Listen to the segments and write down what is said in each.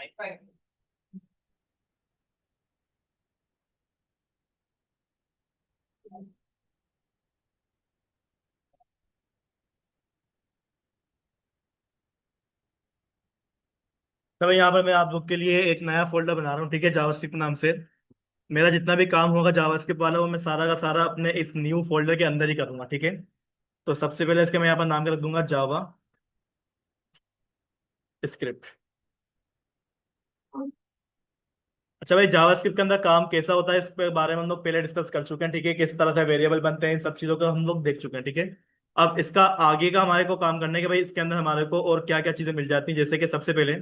तो भाई यहाँ पर मैं आप लोग के लिए एक नया फोल्डर बना रहा हूँ, ठीक है, जावास्क्रिप्ट नाम से। मेरा जितना भी काम होगा जावास्क्रिप्ट वाला वो मैं सारा का सारा अपने इस न्यू फोल्डर के अंदर ही करूंगा, ठीक है। तो सबसे पहले इसके मैं यहाँ पर नाम के रख दूंगा जावा स्क्रिप्ट। अच्छा भाई, जावास्क्रिप्ट के अंदर काम कैसा होता है इस पे बारे में हम लोग पहले डिस्कस कर चुके हैं, ठीक है। किस तरह से वेरिएबल बनते हैं, इन सब चीजों को हम लोग देख चुके हैं, ठीक है। अब इसका आगे का हमारे को काम करने के भाई इसके अंदर हमारे को और क्या क्या चीजें मिल जाती हैं, जैसे कि सबसे पहले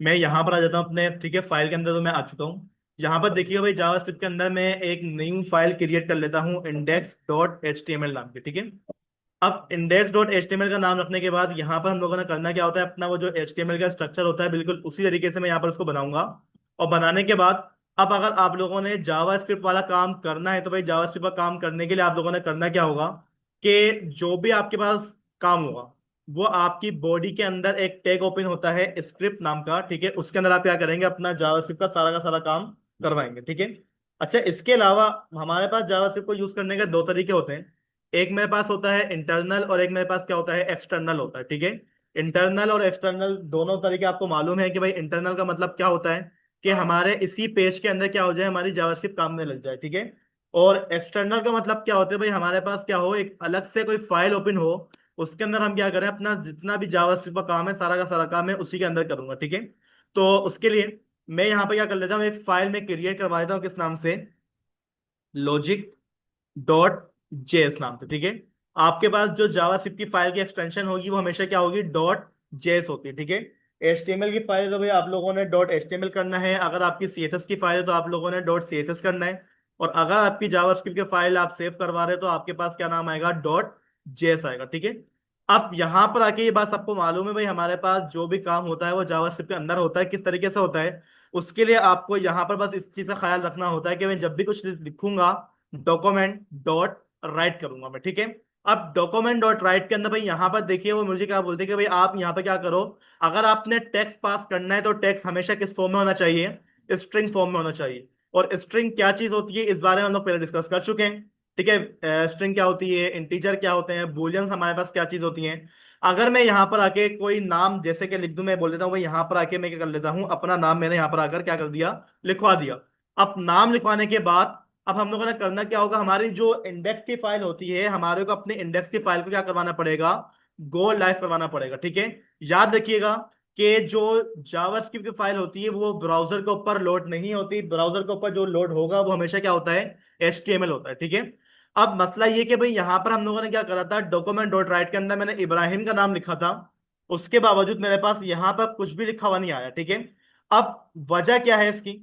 मैं यहाँ पर आ जाता हूँ अपने, ठीक है, फाइल के अंदर। तो मैं आ चुका हूँ यहाँ पर। देखिए भाई, जावास्क्रिप्ट के अंदर मैं एक न्यू फाइल क्रिएट कर लेता हूँ index.html नाम की, ठीक है। अब index.html का नाम रखने के बाद यहाँ पर हम लोगों ने करना क्या होता है, अपना वो जो HTML का स्ट्रक्चर होता है बिल्कुल उसी तरीके से मैं यहाँ पर उसको बनाऊंगा। और बनाने के बाद अब अगर आप लोगों ने जावास्क्रिप्ट वाला काम करना है तो भाई जावास्क्रिप्ट का काम करने के लिए आप लोगों ने करना क्या होगा कि जो भी आपके पास काम होगा वो आपकी बॉडी के अंदर एक टैग ओपन होता है स्क्रिप्ट नाम का, ठीक है। उसके अंदर आप क्या करेंगे, अपना जावास्क्रिप्ट का सारा काम करवाएंगे, ठीक है। अच्छा, इसके अलावा हमारे पास जावास्क्रिप्ट को यूज करने के दो तरीके होते हैं। एक मेरे पास होता है इंटरनल और एक मेरे पास क्या होता है, एक्सटर्नल होता है, ठीक है। इंटरनल और एक्सटर्नल दोनों तरीके आपको मालूम है कि भाई इंटरनल का मतलब क्या होता है कि हमारे इसी पेज के अंदर क्या हो जाए, हमारी जावास्क्रिप्ट काम में लग जाए, ठीक है। और एक्सटर्नल का मतलब क्या होता है भाई, हमारे पास क्या हो, एक अलग से कोई फाइल ओपन हो, उसके अंदर हम क्या करें, अपना जितना भी जावास्क्रिप्ट का काम है सारा का सारा काम है उसी के अंदर करूंगा, ठीक है। तो उसके लिए मैं यहाँ पे क्या कर लेता हूँ, एक फाइल में क्रिएट करवा देता हूँ, किस नाम से, लॉजिक डॉट जेएस नाम से, ठीक है। आपके पास जो जावास्क्रिप्ट की फाइल की एक्सटेंशन होगी वो हमेशा क्या होगी, डॉट जेएस होती है, ठीक है। एचटीएमएल की फाइल है तो भाई आप लोगों ने डॉट एचटीएमएल करना है, अगर आपकी सीएसएस की फाइल है तो आप लोगों ने डॉट सीएसएस करना है, और अगर आपकी जावास्क्रिप्ट की फाइल आप सेव करवा रहे हो तो आपके पास क्या नाम आएगा, डॉट जेएस आएगा, ठीक है। अब यहाँ पर आके ये बात सबको मालूम है भाई, हमारे पास जो भी काम होता है वो जावास्क्रिप्ट के अंदर होता है, किस तरीके से होता है। उसके लिए आपको यहाँ पर बस इस चीज का ख्याल रखना होता है कि मैं जब भी कुछ लिखूंगा डॉक्यूमेंट डॉट राइट करूंगा मैं, ठीक है। अब डॉक्यूमेंट डॉट राइट के अंदर भाई यहाँ पर देखिए वो मुझे क्या बोलते हैं कि भाई आप यहाँ पे क्या करो, अगर आपने टेक्स्ट पास करना है तो टेक्स्ट हमेशा किस फॉर्म में होना चाहिए, स्ट्रिंग फॉर्म में होना चाहिए। और स्ट्रिंग क्या चीज होती है इस बारे में हम लोग पहले डिस्कस कर चुके हैं, ठीक है। स्ट्रिंग क्या होती है, इंटीजर क्या होते हैं, बूलियंस हमारे पास क्या चीज होती हैं। अगर मैं यहाँ पर आके कोई नाम जैसे कि लिख दूं, मैं बोल देता हूँ भाई यहाँ पर आके मैं क्या कर लेता हूँ, अपना नाम मैंने यहाँ पर आकर क्या कर दिया, लिखवा दिया। अब नाम लिखवाने के बाद अब हम लोगों ने करना क्या होगा, हमारी जो इंडेक्स की फाइल होती है हमारे को अपने इंडेक्स की फाइल को क्या करवाना पड़ेगा, गो लाइव करवाना पड़ेगा, ठीक है। याद रखिएगा कि जो जावास्क्रिप्ट की फाइल होती है वो ब्राउजर के ऊपर लोड नहीं होती, ब्राउजर के ऊपर जो लोड होगा वो हमेशा क्या होता है, एचटीएमएल होता है, ठीक है। अब मसला ये कि भाई यहां पर हम लोगों ने क्या करा था, डॉक्यूमेंट डॉट राइट के अंदर मैंने इब्राहिम का नाम लिखा था, उसके बावजूद मेरे पास यहां पर कुछ भी लिखा हुआ नहीं आया, ठीक है। अब वजह क्या है इसकी,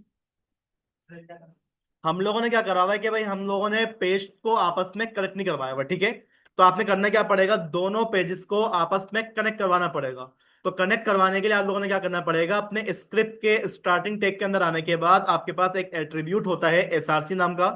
हम लोगों ने क्या करा हुआ है कि भाई हम लोगों ने पेज को आपस में कनेक्ट नहीं करवाया हुआ, ठीक है। तो आपने करना क्या पड़ेगा, दोनों पेजेस को आपस में कनेक्ट करवाना पड़ेगा। तो कनेक्ट करवाने के लिए आप लोगों ने क्या करना पड़ेगा, अपने स्क्रिप्ट के स्टार्टिंग टैग के अंदर आने के बाद आपके पास एक एट्रीब्यूट होता है एसआरसी नाम का,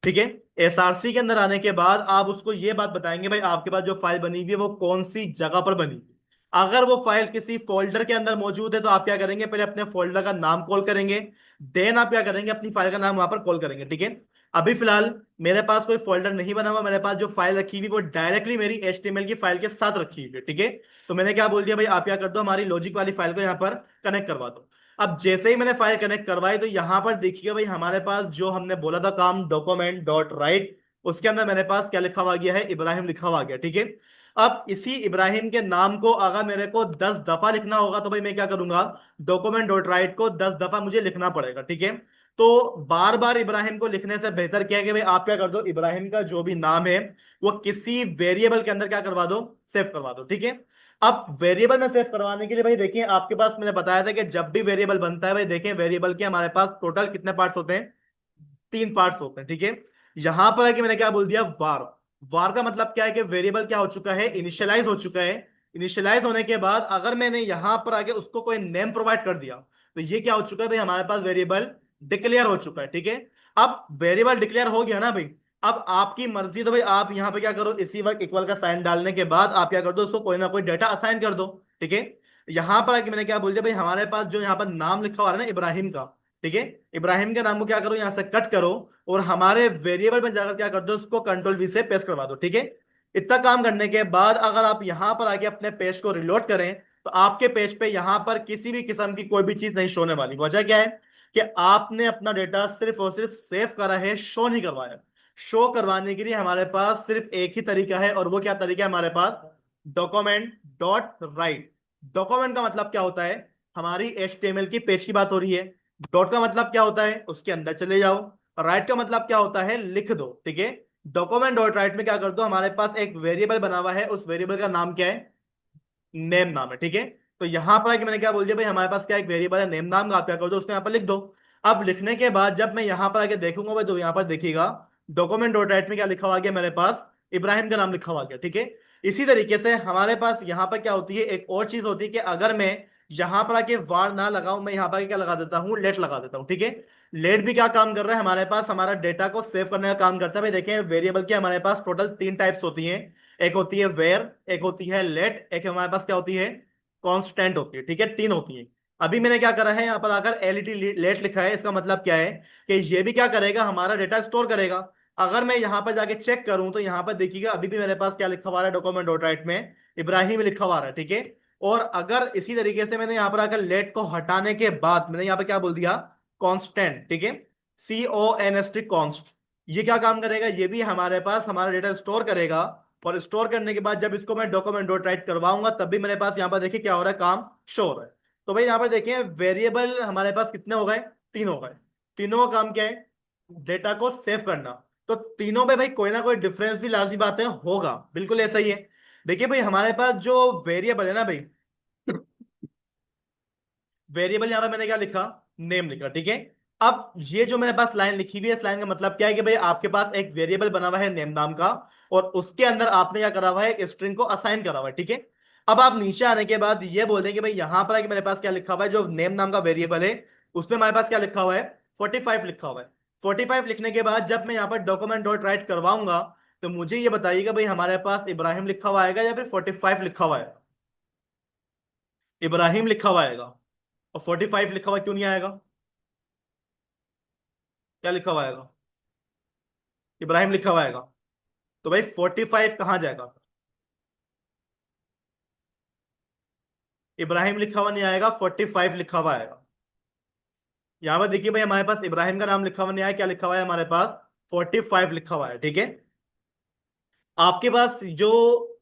ठीक है। एसआरसी के अंदर आने के बाद आप उसको ये बात बताएंगे भाई आपके पास जो फाइल बनी हुई है वो कौन सी जगह पर बनी हुई है। अगर वो फाइल किसी फोल्डर के अंदर मौजूद है तो आप क्या करेंगे, पहले अपने फोल्डर का नाम कॉल करेंगे, देन आप क्या करेंगे, अपनी फाइल का नाम वहां पर कॉल करेंगे, ठीक है। अभी फिलहाल मेरे पास कोई फोल्डर नहीं बना हुआ, मेरे पास जो फाइल रखी हुई वो डायरेक्टली मेरी एचटीएमएल की फाइल के साथ रखी हुई है, ठीक है। तो मैंने क्या बोल दिया भाई, आप क्या कर दो, हमारी लॉजिक वाली फाइल को यहाँ पर कनेक्ट करवा दो। अब जैसे ही मैंने फाइल कनेक्ट करवाई तो यहां पर देखिए भाई हमारे पास जो हमने बोला था काम डॉक्यूमेंट डॉट राइट, उसके अंदर मेरे पास क्या लिखा हुआ गया है, इब्राहिम लिखा हुआ गया, ठीक है। अब इसी इब्राहिम के नाम को अगर मेरे को 10 दफा लिखना होगा तो भाई मैं क्या करूंगा, डॉक्यूमेंट डॉट राइट को 10 दफा मुझे लिखना पड़ेगा, ठीक है। तो बार बार इब्राहिम को लिखने से बेहतर क्या है कि भाई आप क्या कर दो, इब्राहिम का जो भी नाम है वो किसी वेरिएबल के अंदर क्या करवा दो, सेव करवा दो, ठीक है। अब वेरिएबल में सेव करवाने के लिए भाई देखिए आपके पास मैंने बताया था कि जब भी वेरिएबल बनता है भाई देखिए वेरिएबल के हमारे पास टोटल कितने पार्ट्स होते हैं, 3 पार्ट्स होते हैं, ठीक है। यहां पर है कि मैंने क्या बोल दिया, वार। वार का मतलब क्या है कि वेरिएबल क्या हो चुका है, इनिशियलाइज हो चुका है। इनिशियलाइज होने के बाद अगर मैंने यहां पर आगे उसको कोई नेम प्रोवाइड कर दिया तो ये क्या हो चुका है भाई, हमारे पास वेरिएबल डिक्लेयर हो चुका है, ठीक है। अब वेरिएबल डिक्लेयर हो गया ना भाई, अब आपकी मर्जी तो भाई आप यहां पे क्या करो, इसी वक्त इक्वल का साइन डालने के बाद आप क्या कर दो, उसको कोई ना कोई डेटा असाइन कर दो, ठीक है। यहां पर आके मैंने क्या बोल दिया भाई, हमारे पास जो यहाँ पर नाम लिखा हुआ है ना इब्राहिम का, ठीक है, इब्राहिम के नाम को क्या करो, यहाँ से कट करो और हमारे वेरिएबल में जाकर क्या कर दो, उसको कंट्रोल वी से पेस्ट करवा दो, ठीक है। इतना काम करने के बाद अगर आप यहां पर आके अपने पेज को रिलोड करें तो आपके पेज पे यहां पर किसी भी किस्म की कोई भी चीज नहीं शो होने वाली। वजह क्या है कि आपने अपना डेटा सिर्फ और सिर्फ सेव करा है, शो नहीं करवाया। शो करवाने के लिए हमारे पास सिर्फ एक ही तरीका है, और वो क्या तरीका है हमारे पास, डॉक्यूमेंट डॉट राइट। डॉक्यूमेंट का मतलब क्या होता है, हमारी HTML की पेज की बात हो रही है। डॉट का मतलब क्या होता है, उसके अंदर चले जाओ। राइट का मतलब क्या होता है, लिख दो, ठीक है। डॉक्यूमेंट डॉट राइट में क्या कर दो, हमारे पास एक वेरिएबल बना हुआ है, उस वेरिएबल का नाम क्या है, नेम नाम है, ठीक है। तो यहां पर आके मैंने क्या बोल दिया भाई, हमारे पास क्या एक वेरिएबल है नेम नाम का, आप क्या कर दो, उसको यहाँ पर लिख दो। अब लिखने के बाद जब मैं यहां पर आके देखूंगा भाई, तो यहां पर देखिएगा डॉक्यूमेंट डॉट राइट में क्या लिखा हुआ गया, मेरे पास इब्राहिम का नाम लिखा हुआ गया, ठीक है। इसी तरीके से हमारे पास यहां पर क्या होती है, एक और चीज होती है कि अगर मैं यहां पर आके वार ना लगाऊं, मैं यहां पर आके क्या लगा देता हूं, लेट लगा देता हूं, ठीक है। लेट भी क्या काम कर रहा है, हमारे पास हमारा डेटा को सेव करने का काम करता है। भाई देखें, वेरिएबल की हमारे पास टोटल 3 टाइप्स होती हैं। एक होती है वेयर, एक होती है लेट, एक हमारे पास क्या होती है, कांस्टेंट होती है, ठीक है, 3 होती है। अभी मैंने क्या करा है, यहाँ पर आकर एलईडी लेट लिखा है, इसका मतलब क्या है कि ये भी क्या करेगा, हमारा डेटा स्टोर करेगा। अगर मैं यहाँ पर जाके चेक करूं तो यहाँ पर देखिएगा अभी भी मेरे पास क्या लिखा हुआ है, डॉक्यूमेंट डॉट राइट में इब्राहिम लिखा हुआ है, ठीक है। और अगर इसी तरीके से मैंने यहाँ पर आकर लेट को हटाने के बाद मैंने यहाँ पर क्या बोल दिया, कॉन्स्टेंट, ठीक है, CONST कॉन्स्ट, ये क्या काम करेगा, ये भी हमारे पास हमारा डेटा स्टोर करेगा। और स्टोर करने के बाद जब इसको मैं डॉक्यूमेंट डॉट राइट करवाऊंगा तब भी मेरे पास यहाँ पर देखिए क्या हो रहा है, काम शो हो रहा है। तो भाई यहाँ पर देखिए वेरिएबल हमारे पास कितने हो गए, 3 हो गए। तीनों का काम क्या है, डेटा को सेव करना। तो तीनों में भाई कोई ना कोई डिफरेंस भी लाजमी बात है, होगा, बिल्कुल ऐसा ही है। देखिए भाई हमारे पास जो वेरिएबल है ना भाई, वेरिएबल यहां पे मैंने क्या लिखा, नेम लिखा, ठीक है। अब ये जो मेरे पास लाइन लिखी हुई है, इस लाइन का मतलब क्या है कि भाई आपके पास एक वेरिएबल बना हुआ है नेम नाम का, और उसके अंदर आपने क्या करा हुआ है, एक स्ट्रिंग को असाइन करा हुआ है, ठीक है। अब आप नीचे आने के बाद ये बोल दें कि भाई यहां पर है कि मेरे पास क्या लिखा हुआ है, जो नेम नाम का वेरिएबल है उसमें हमारे पास क्या लिखा हुआ है, 45 लिखा हुआ है। 45 लिखने के बाद जब मैं यहाँ पर डॉक्यूमेंट डॉट राइट करवाऊंगा तो मुझे ये बताइएगा भाई हमारे पास इब्राहिम लिखा हुआ आएगा या फिर 45 लिखा हुआ है, इब्राहिम लिखा हुआ आएगा। और 45 लिखा हुआ क्यों नहीं आएगा, क्या लिखा हुआ आएगा, इब्राहिम लिखा हुआ आएगा। तो भाई 45 कहाँ जाएगा, इब्राहिम लिखा हुआ नहीं आएगा, 45 लिखा हुआ आएगा। यहां पर देखिए भाई हमारे पास इब्राहिम का नाम लिखा हुआ नहीं आया, क्या लिखा हुआ है हमारे पास, 45 लिखा हुआ है, ठीक है। आपके पास जो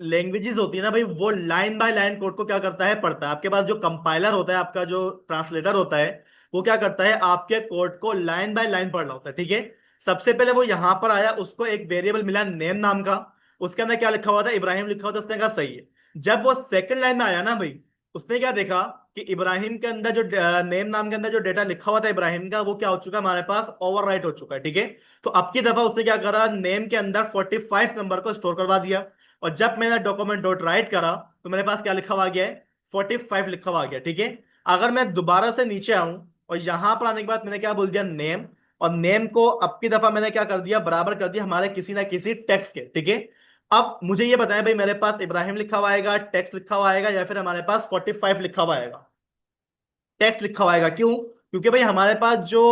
लैंग्वेजेस होती है ना भाई, वो लाइन बाय लाइन कोड को क्या करता है, पढ़ता है। आपके पास जो कंपाइलर होता है, आपका जो ट्रांसलेटर होता है, वो क्या करता है, आपके कोड को लाइन बाय लाइन पढ़ रहा होता है, ठीक है। सबसे पहले वो यहां पर आया, उसको एक वेरिएबल मिला नेम नाम का, उसके अंदर क्या लिखा हुआ था, इब्राहिम लिखा हुआ था, उसने कहा सही है। जब वो सेकंड लाइन में आया ना भाई, उसने क्या देखा कि इब्राहिम के अंदर जो नेम नाम के अंदर जो डेटा लिखा हुआ था इब्राहिम का, वो क्या हो चुका है, हमारे पास ओवरराइट हो चुका है, ठीक है। तो अब की दफा उसने क्या करा, नेम के अंदर 45 नंबर को स्टोर करवा दिया। और जब मैंने डॉक्यूमेंट डॉट राइट करा तो मेरे पास क्या लिखा हुआ गया है, 45 लिखा हुआ गया, ठीक है। अगर मैं दोबारा से नीचे आऊं और यहां पर आने के बाद मैंने क्या बोल दिया, नेम, और नेम को अब की दफा मैंने क्या कर दिया, बराबर कर दिया हमारे किसी ना किसी टेक्स्ट के, ठीक है। अब मुझे ये बताएं भाई, मेरे पास इब्राहिम लिखा हुआ आएगा, टेक्स्ट लिखा हुआ आएगा, या फिर हमारे पास 45 लिखा हुआ आएगा, टेक्स्ट लिखा हुआ आएगा, क्यों, क्योंकि भाई हमारे पास जो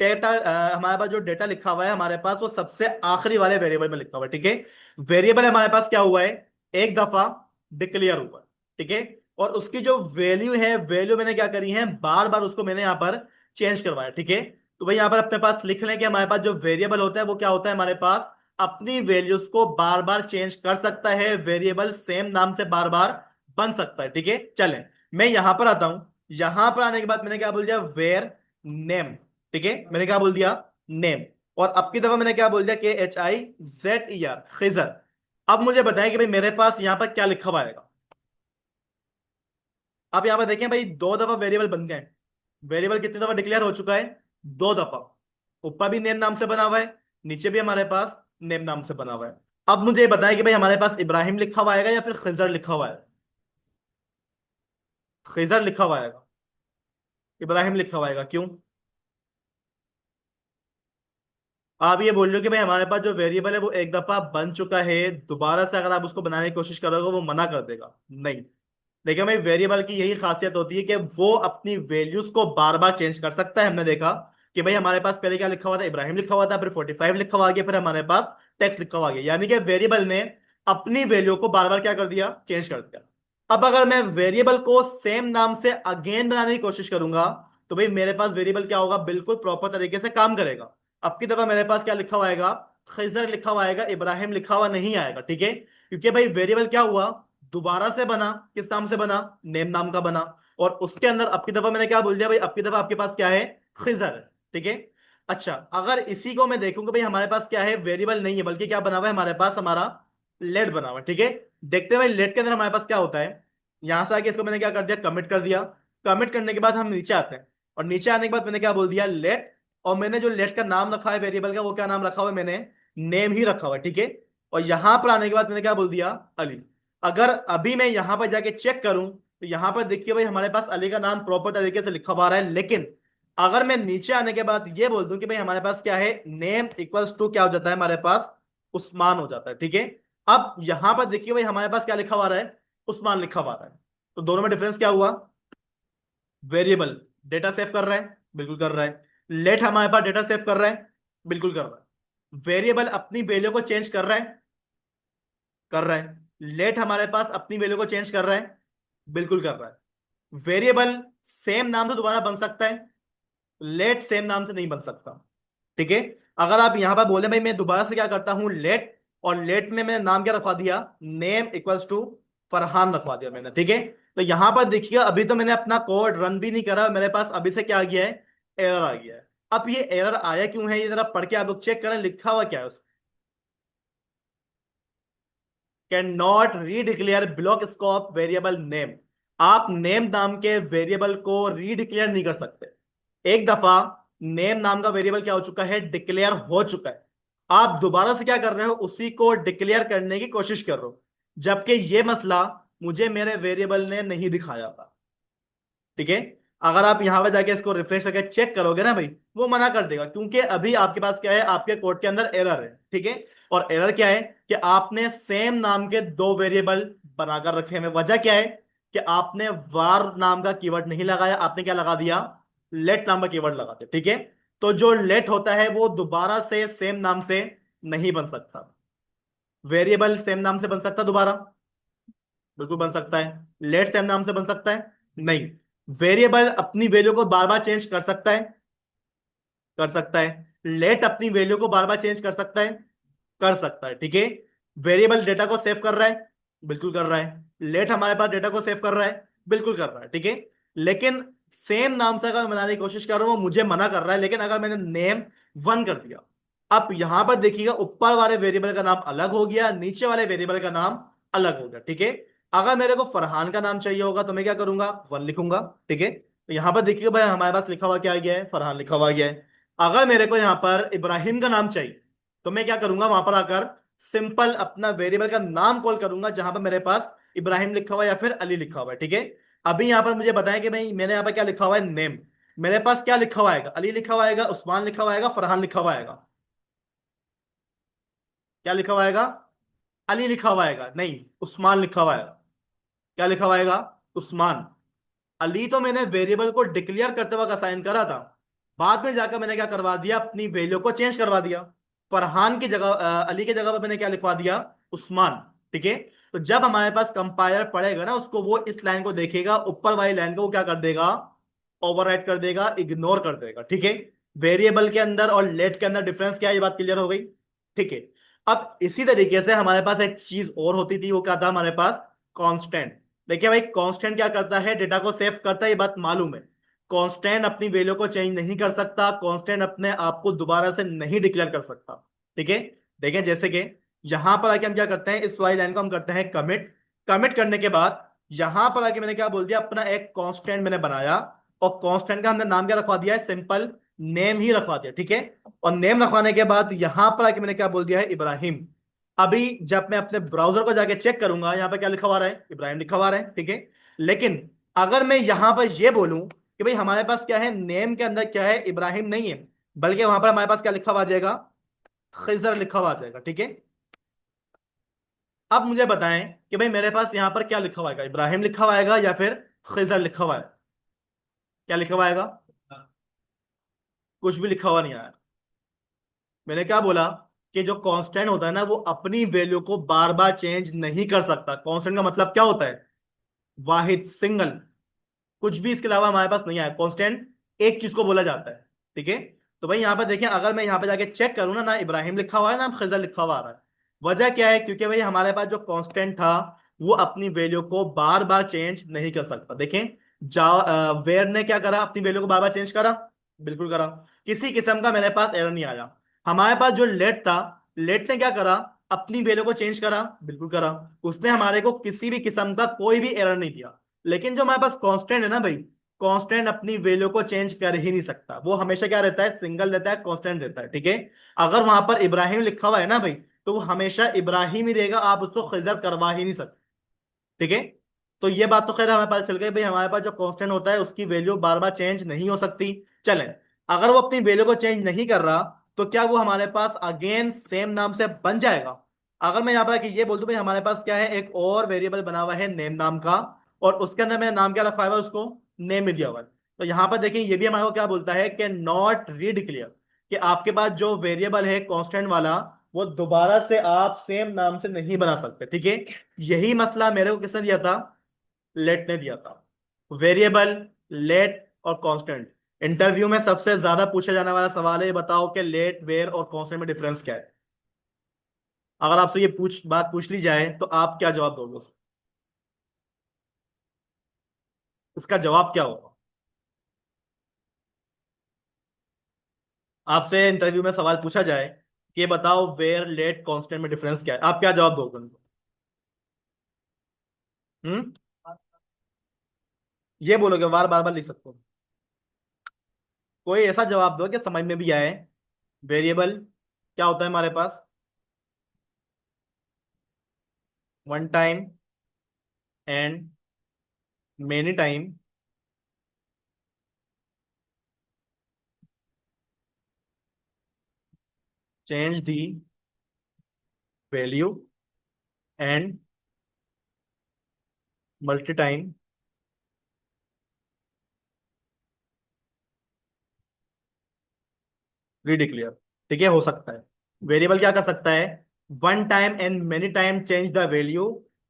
डेटा हमारे पास जो डेटा लिखा हुआ है हमारे पास, वो सबसे आखिरी वाले वेरिएबल में लिखा हुआ है, ठीक है। वेरिएबल हमारे पास क्या हुआ है, एक दफा डिक्लेयर हुआ है, ठीक है। और उसकी जो वैल्यू है, वैल्यू मैंने क्या करी है, बार बार उसको मैंने यहाँ पर चेंज करवाया, ठीक है। तो भाई यहाँ पर अपने पास लिख लें कि हमारे पास जो वेरिएबल होता है वो क्या होता है, हमारे पास अपनी वैल्यूज को बार बार चेंज कर सकता है, वेरिएबल सेम नाम से बार बार बन सकता है, ठीक है। चलें, मैं यहां पर आता हूं। यहां पर आने के बाद मैंने क्या बोल दिया, वेयर नेम, ठीक है, मैंने क्या बोल दिया, नेम। और अब की दफा मैंने क्या बोल दिया, KHIZER, खिजर। अब मुझे बताएं कि भाई मेरे पास यहां पर क्या लिखा हुआ आएगा। अब यहां पर देखें भाई, 2 दफा वेरिएबल बन गए। वेरिएबल कितनी दफा डिक्लेयर हो चुका है, 2 दफा। ऊपर भी नेम नाम से बना हुआ है, नीचे भी हमारे पास नेम नाम से बना हुआ है। अब मुझे ये बताएं कि भाई हमारे पास इब्राहिम लिखा हुआ आएगा या फिर खिजर लिखा हुआ है, खिजर लिखा हुआ आएगा, इब्राहिम लिखा हुआ आएगा, क्यों। आप ये बोल रहे हो कि भाई हमारे पास जो वेरिएबल है वो एक दफा बन चुका है, दोबारा से अगर आप उसको बनाने की कोशिश करोगे वो मना कर देगा, नहीं। देखिए भाई, वेरिएबल की यही खासियत होती है कि वो अपनी वैल्यूज को बार बार चेंज कर सकता है। हमने देखा कि भाई हमारे पास पहले क्या लिखा हुआ था, इब्राहिम लिखा हुआ था, फिर 45 लिखा हुआ आ गया, फिर हमारे पास टेक्स्ट लिखा हुआ आ गया, यानी कि वेरिएबल ने अपनी वैल्यू को बार बार क्या कर दिया, चेंज कर दिया। अब अगर मैं वेरिएबल को सेम नाम से अगेन बनाने की कोशिश करूंगा, तो भाई मेरे पास वेरिएबल क्या होगा, बिल्कुल प्रॉपर तरीके से काम करेगा। अब की दफा मेरे पास क्या लिखा हुआ आएगा, खिजर लिखा हुआ आएगा, इब्राहिम लिखा हुआ नहीं आएगा, ठीक है। क्योंकि भाई वेरिएबल क्या हुआ, दोबारा से बना, किस नाम से बना, नेम नाम का बना। और उसके अंदर अब की दफा मैंने क्या बोल दिया भाई, अब की दफा आपके पास क्या है, खिजर है, ठीक है। अच्छा, अगर इसी को मैं देखूंगा भाई, हमारे पास क्या है, वेरिएबल नहीं है, बल्कि क्या बना हुआ है हमारे पास, हमारा लेट बना हुआ है, ठीक है। देखते हैं भाई लेट के अंदर हमारे पास क्या होता है। यहां से आके इसको मैंने क्या कर दिया, कमिट कर दिया। कमिट करने के बाद हम नीचे आते हैं, और नीचे आने के बाद मैंने क्या बोल दिया, लेट। और मैंने जो लेट का नाम रखा है वेरिएबल का, वो क्या नाम रखा हुआ है, मैंने नेम ही रखा हुआ है, ठीक है। और यहां पर आने के बाद मैंने क्या बोल दिया, अली। अगर अभी मैं यहां पर जाके चेक करूं, तो यहां पर देखिए भाई हमारे पास अली का नाम प्रॉपर तरीके से लिखा हुआ आ रहा है। लेकिन अगर मैं नीचे आने के बाद ये बोल दूं कि भाई हमारे पास क्या है, नेम इक्वल्स टू क्या हो जाता है हमारे पास, उस्मान हो जाता है, ठीक है। अब यहां पर देखिए भाई हमारे पास क्या लिखा हुआ आ रहा है, उस्मान लिखा हुआ आ रहा है। तो दोनों में डिफरेंस क्या हुआ, वेरिएबल डेटा सेव कर रहा है, बिल्कुल कर रहा है। लेट हमारे पास डेटा सेव कर रहा है, बिल्कुल कर रहा है। वेरिएबल अपनी वैल्यू को चेंज कर रहा है, कर रहा है। लेट हमारे पास अपनी वैल्यू को चेंज कर रहा है, बिल्कुल कर रहा है। वेरिएबल सेम नाम से दोबारा बन सकता है, लेट सेम नाम से नहीं बन सकता, ठीक है। अगर आप यहां पर बोले भाई मैं दोबारा से क्या करता हूं, लेट, और लेट में मैंने नाम क्या रखवा दिया, नेम इक्वल्स टू फरहान रखवा दिया मैंने, ठीक है। तो यहां पर देखिए अभी तो मैंने अपना कोड रन भी नहीं करा, मेरे पास अभी से क्या आ गया है, एरर आ गया है। अब ये एरर आया क्यों है, ये जरा पढ़ के आप लोग चेक करें, लिखा हुआ क्या है, cannot redeclare block scope variable name. आप नेम नाम के वेरिएबल को रीडिक्लेयर नहीं कर सकते। एक दफा नेम नाम का वेरिएबल क्या हो चुका है, डिक्लेयर हो चुका है। आप दोबारा से क्या कर रहे हो, उसी को डिक्लेयर करने की कोशिश कर रहे हो, जबकि ये मसला मुझे मेरे वेरिएबल ने नहीं दिखाया था, ठीक है। अगर आप यहां पर जाके इसको रिफ्रेश करके चेक करोगे ना भाई, वो मना कर देगा, क्योंकि अभी आपके पास क्या है, आपके कोड के अंदर एरर है, ठीक है। और एरर क्या है कि आपने सेम नाम के दो वेरिएबल बनाकर रखे हैं। वजह क्या है कि आपने वार नाम का कीवर्ड नहीं लगाया, आपने क्या लगा दिया, लेट नाम का कीवर्ड लगा दिया, ठीक है। तो जो लेट होता है वो दोबारा से सेम नाम से नहीं बन सकता। वेरिएबल सेम नाम से बन सकता दोबारा, बिल्कुल बन सकता है। लेट सेम नाम से बन सकता है, नहीं। वेरिएबल अपनी वैल्यू को बार बार चेंज कर सकता है, कर सकता है। लेट अपनी वैल्यू को बार बार चेंज कर सकता है, कर सकता है, ठीक है। वेरिएबल डेटा को सेव कर रहा है, बिल्कुल कर रहा है। लेट हमारे पास डेटा को सेव कर रहा है, बिल्कुल कर रहा है, ठीक है। लेकिन सेम नाम से अगर मैं बनाने की कोशिश कर रहा हूं, वो मुझे मना कर रहा है। लेकिन अगर मैंने नेम वन कर दिया, अब यहां पर देखिएगा ऊपर वाले वेरिएबल का नाम अलग हो गया, नीचे वाले वेरिएबल का नाम अलग हो गया, ठीक है। अगर मेरे को फरहान का नाम चाहिए होगा तो मैं क्या करूंगा, वन लिखूंगा, ठीक है। तो यहां पर देखिएगा भाई हमारे पास लिखा हुआ क्या आ गया है, फरहान लिखा हुआ आ गया है। अगर मेरे को यहां पर इब्राहिम का नाम चाहिए, तो मैं क्या करूंगा, वहां पर आकर सिंपल अपना वेरिएबल का नाम कॉल करूंगा, जहां पर मेरे पास इब्राहिम लिखा हुआ है या फिर अली लिखा हुआ है, ठीक है। अभी यहां पर मुझे बताएं कि भाई मैंने यहां पर क्या लिखा हुआ है, नेम। मेरे पास क्या लिखा हुआ आएगा, अली लिखा हुआ आएगा, उस्मान लिखा हुआ आएगा, फरहान लिखा हुआ आएगा। क्या लिखा हुआ आएगा, अली लिखा हुआ आएगा, नहीं, उस्मान लिखा हुआ आएगा। क्या लिखा हुआ आएगा, उस्मान। अली तो मैंने वेरिएबल को डिक्लेयर करते वक्त असाइन करा था, बाद में जाकर मैंने क्या करवा दिया, अपनी वैल्यू को चेंज करवा दिया। फरहान की जगह अली की जगह पर मैंने क्या लिखवा दिया, उस्मान, ठीक है। तो जब हमारे पास कंपाइलर पढ़ेगा ना उसको, वो इस लाइन को देखेगा, ऊपर वाली लाइन को वो क्या कर देगा, ओवरराइट कर देगा, इग्नोर कर देगा, ठीक है। वेरिएबल के अंदर और लेट के अंदर डिफरेंस क्या है, ये बात क्लियर हो गई, ठीक है। अब इसी तरीके से हमारे पास एक चीज और होती थी, वो क्या था हमारे पास, कांस्टेंट। देखिए भाई कांस्टेंट क्या करता है, डेटा को सेव करता है, ये बात मालूम है। कांस्टेंट अपनी वैल्यू को चेंज नहीं कर सकता, कांस्टेंट अपने आप को दोबारा से नहीं डिक्लेयर कर सकता, ठीक है। देखें जैसे कि यहां पर आके हम क्या करते हैं, इस वाली लाइन को हम करते हैं कमिट। कमिट करने के बाद यहां पर आके मैंने क्या बोल दिया, अपना एक कांस्टेंट मैंने बनाया, और कांस्टेंट का हमने नाम क्या रखवा दिया है, सिंपल नेम ही रखवा दिया, ठीक है। और नेम रखवाने के बाद यहां पर आके मैंने क्या बोल दिया है, इब्राहिम। अभी जब मैं अपने ब्राउजर को जाके चेक करूंगा, यहाँ पे क्या लिखा हुआ रहा है, इब्राहिम लिखा हुआ रहा है, ठीक है। लेकिन अगर मैं यहां पर ये बोलूं कि भाई हमारे पास क्या है, नेम के अंदर क्या है, इब्राहिम नहीं है, बल्कि वहां पर हमारे पास क्या लिखा हुआ आ जाएगा, खिजर लिखा हुआ आ जाएगा, ठीक है। अब मुझे बताएं कि भाई मेरे पास यहाँ पर क्या लिखा हुआ है, इब्राहिम लिखा हुआ है या फिर खिजर लिखा हुआ है? क्या लिखा हुआ है? कुछ भी लिखा हुआ नहीं आया। मैंने क्या बोला कि जो कांस्टेंट होता है ना वो अपनी वैल्यू को बार बार चेंज नहीं कर सकता। कांस्टेंट का मतलब क्या होता है? वाहिद, सिंगल। कुछ भी इसके अलावा हमारे पास नहीं आया। कांस्टेंट एक चीज को बोला जाता है। ठीक है। तो भाई यहाँ पर देखें, अगर मैं यहाँ पे जाके चेक करूँ ना, ना इब्राहिम लिखा हुआ है ना खिजर लिखा हुआ आ रहा है। वजह क्या है? क्योंकि भाई हमारे पास जो कांस्टेंट था वो अपनी वैल्यू को बार बार चेंज नहीं कर सकता। देखें, जा वेयर ने क्या करा, अपनी वैल्यू को बार बार चेंज करा? बिल्कुल करा। किसी किस्म का मेरे पास एरर नहीं आया। हमारे पास जो लेट था, लेट ने क्या करा, अपनी वैल्यू को चेंज करा? बिल्कुल करा। उसने हमारे को किसी भी किस्म का कोई भी एरर नहीं दिया। लेकिन जो हमारे पास कांस्टेंट है ना भाई, कांस्टेंट अपनी वैल्यू को चेंज कर ही नहीं सकता। वो हमेशा क्या रहता है? सिंगल रहता है, कांस्टेंट रहता है। ठीक है। अगर वहां पर इब्राहिम लिखा हुआ है ना भाई, तो वो हमेशा इब्राहिम ही रहेगा, आप उसको खिजर करवा ही नहीं सकते। ठीक है। तो ये बात तो खैर हमें पता चल गई भाई, हमारे पास जो कांस्टेंट होता है उसकी वैल्यू बार बार चेंज नहीं हो सकती। चलें, अगर वो अपनी वैल्यू को चेंज नहीं कर रहा, तो क्या वो हमारे पास अगेन सेम नाम से बन जाएगा? अगर मैं यहाँ पर आके ये बोल दूं भाई हमारे पास क्या है, एक और वेरिएबल बना हुआ है नेम नाम का, और उसके अंदर मैंने नाम क्या रखा हुआ है, उसको नेम में दिया हुआ है। तो यहाँ पर देखिए ये भी हमारे को क्या बोलता है कि नॉट रीडिक्लेयर, कि आपके पास जो वेरिएबल है कांस्टेंट वाला, वो दोबारा से आप सेम नाम से नहीं बना सकते। ठीक है। यही मसला मेरे को किसने दिया था? लेट ने दिया था। वेरिएबल, लेट और कांस्टेंट, इंटरव्यू में सबसे ज्यादा पूछा जाने वाला सवाल है। ये बताओ कि लेट, वेर और कांस्टेंट में डिफरेंस क्या है? अगर आपसे ये बात पूछ ली जाए तो आप क्या जवाब दोगे इसका जवाब क्या होगा? आपसे इंटरव्यू में सवाल पूछा जाए कि ये बताओ वेयर, लेट, कांस्टेंट में डिफरेंस क्या है, आप क्या जवाब दोगे उनको? हम्म। ये बोलोगे, बार बार बार लिख सकते हो? कोई ऐसा जवाब दो कि समझ में भी आए। वेरिएबल क्या होता है हमारे पास? One time and many time change the value and multi time redeclare. ठीक है, हो सकता है। वेरिएबल क्या कर सकता है? One time and many time change the value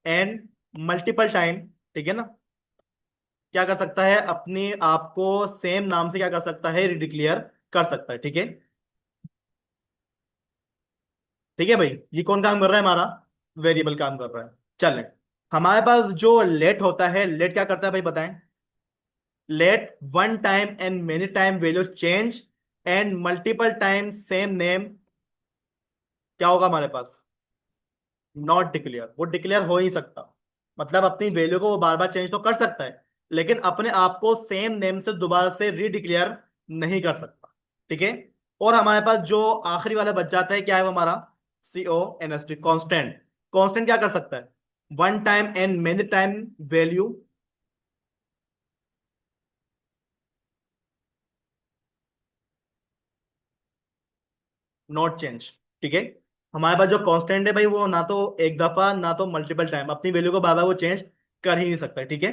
and multiple time, ठीक है ना, क्या कर सकता है, अपने आप को सेम नाम से क्या कर सकता है, रिडिक्लेयर कर सकता है। ठीक है। ठीक है भाई, ये कौन काम कर रहा है हमारा? वेरिएबल काम कर रहा है। चलें, हमारे पास जो लेट होता है, लेट क्या करता है भाई बताएं? Let one time and many time value change and multiple time same name, क्या होगा हमारे पास? Not declare. वो डिक्लेयर हो ही सकता। मतलब अपनी वैल्यू को वो बार बार चेंज तो कर सकता है, लेकिन अपने आप को सेम नेम से दोबारा से रीडिक्लेयर नहीं कर सकता। ठीक है। और हमारे पास जो आखिरी वाला बच जाता है, क्या है वो हमारा? CONST, constant. कांस्टेंट क्या कर सकता है? One time and many time value not change. ठीक है। हमारे पास जो कांस्टेंट है भाई, वो ना तो एक दफा ना तो मल्टीपल टाइम अपनी वैल्यू को बार बार वो चेंज कर ही नहीं सकता। ठीक है।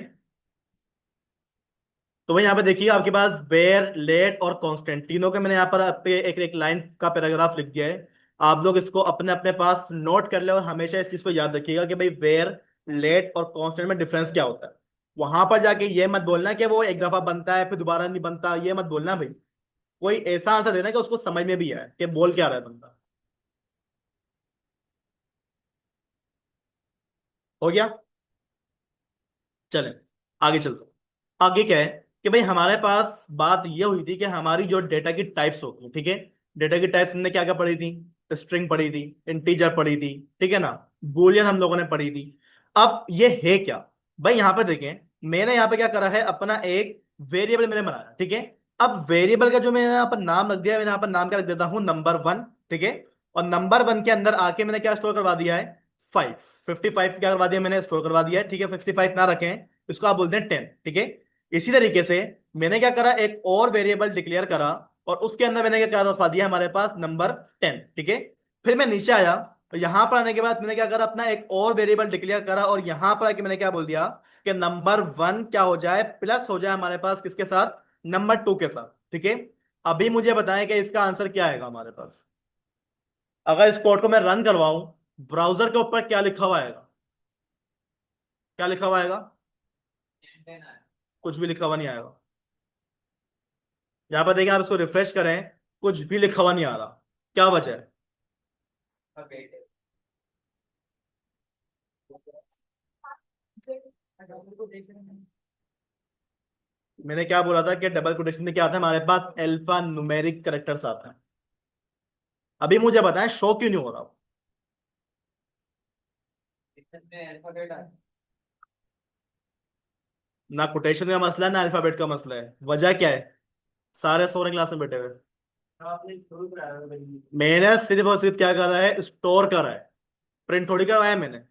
तो भाई यहाँ पे देखिए आपके पास वेयर, लेट और कांस्टेंट, तीनों के मैंने यहाँ पर आपके एक एक लाइन का पैराग्राफ लिख दिया है। आप लोग इसको अपने अपने पास नोट कर ले और हमेशा इस चीज को याद रखिएगा कि भाई वेयर, लेट और कांस्टेंट में डिफरेंस क्या होता है। वहां पर जाके ये मत बोलना कि वो एक दफा बनता है फिर दोबारा नहीं बनता, ये मत बोलना भाई। कोई ऐसा आंसर देना कि उसको समझ में भी आए कि बोल क्या रहा है बंदा। हो गया? चलें, आगे चलते हैं। आगे क्या है कि भाई हमारे पास बात ये हुई थी कि हमारी जो डेटा की टाइप्स होती है, ठीक है, डेटा की टाइप्स हमने क्या क्या पढ़ी थी? स्ट्रिंग पढ़ी थी, इंटीजर पढ़ी थी, ठीक है ना, बूलियन हम लोगों ने पढ़ी थी। अब ये है क्या? भाई यहाँ पर देखें, मैंने यहाँ पे क्या करा है, अपना एक वेरिएबल मैंने बनाया। ठीक है। अब वेरिएबल का जो मैंने यहाँ पर नाम रख दिया, मैंने यहाँ पर नाम क्या रख देता हूँ, नंबर वन। ठीक है। और नंबर वन के अंदर आके मैंने क्या स्टोर करवा दिया है? 55 क्या करवा दिया मैंने? स्टोर करवा दिया है। ठीक है, 55 ना रखें, इसको आप बोलते हैं 10। ठीक है। इसी तरीके से मैंने क्या करा, एक और वेरिएबल डिक्लेयर करा, और उसके अंदर मैंने क्या रखवा दिया हमारे पास, नंबर 10। ठीक है। फिर मैं नीचे आया, तो यहां पर आने के बाद मैंने क्या करा, अपना एक और वेरिएबल डिक्लेयर करा, और यहां पर आके मैंने क्या बोल दिया कि नंबर 1 क्या हो जाए, प्लस हो जाए हमारे पास किसके साथ, नंबर 2 के साथ। ठीक है, अभी मुझे बताएं कि इसका आंसर क्या आएगा हमारे पास। अगर इस कोड को मैं रन करवाऊं ब्राउजर के ऊपर, क्या लिखा हुआ आएगा, क्या लिखा हुआ आएगा, कुछ भी लिखा हुआ नहीं आएगा। यहां पर देखिए, आप इसको रिफ्रेश करें, कुछ भी लिखा हुआ नहीं आ रहा। क्या वजह है? मैंने क्या बोला था कि डबल कोटेशन में क्या आता है हमारे पास, अल्फा न्यूमेरिक कैरेक्टर्स आता है। अभी मुझे बताएं शो क्यों नहीं हो रहा। ना कोटेशन का मसला है, ना अल्फाबेट का मसला है, वजह क्या है? सारे सो रहे क्लास में बैठे हुए। मैंने सिर्फ और सिर्फ क्या करा है, स्टोर करा है, प्रिंट थोड़ी करवाया है मैंने।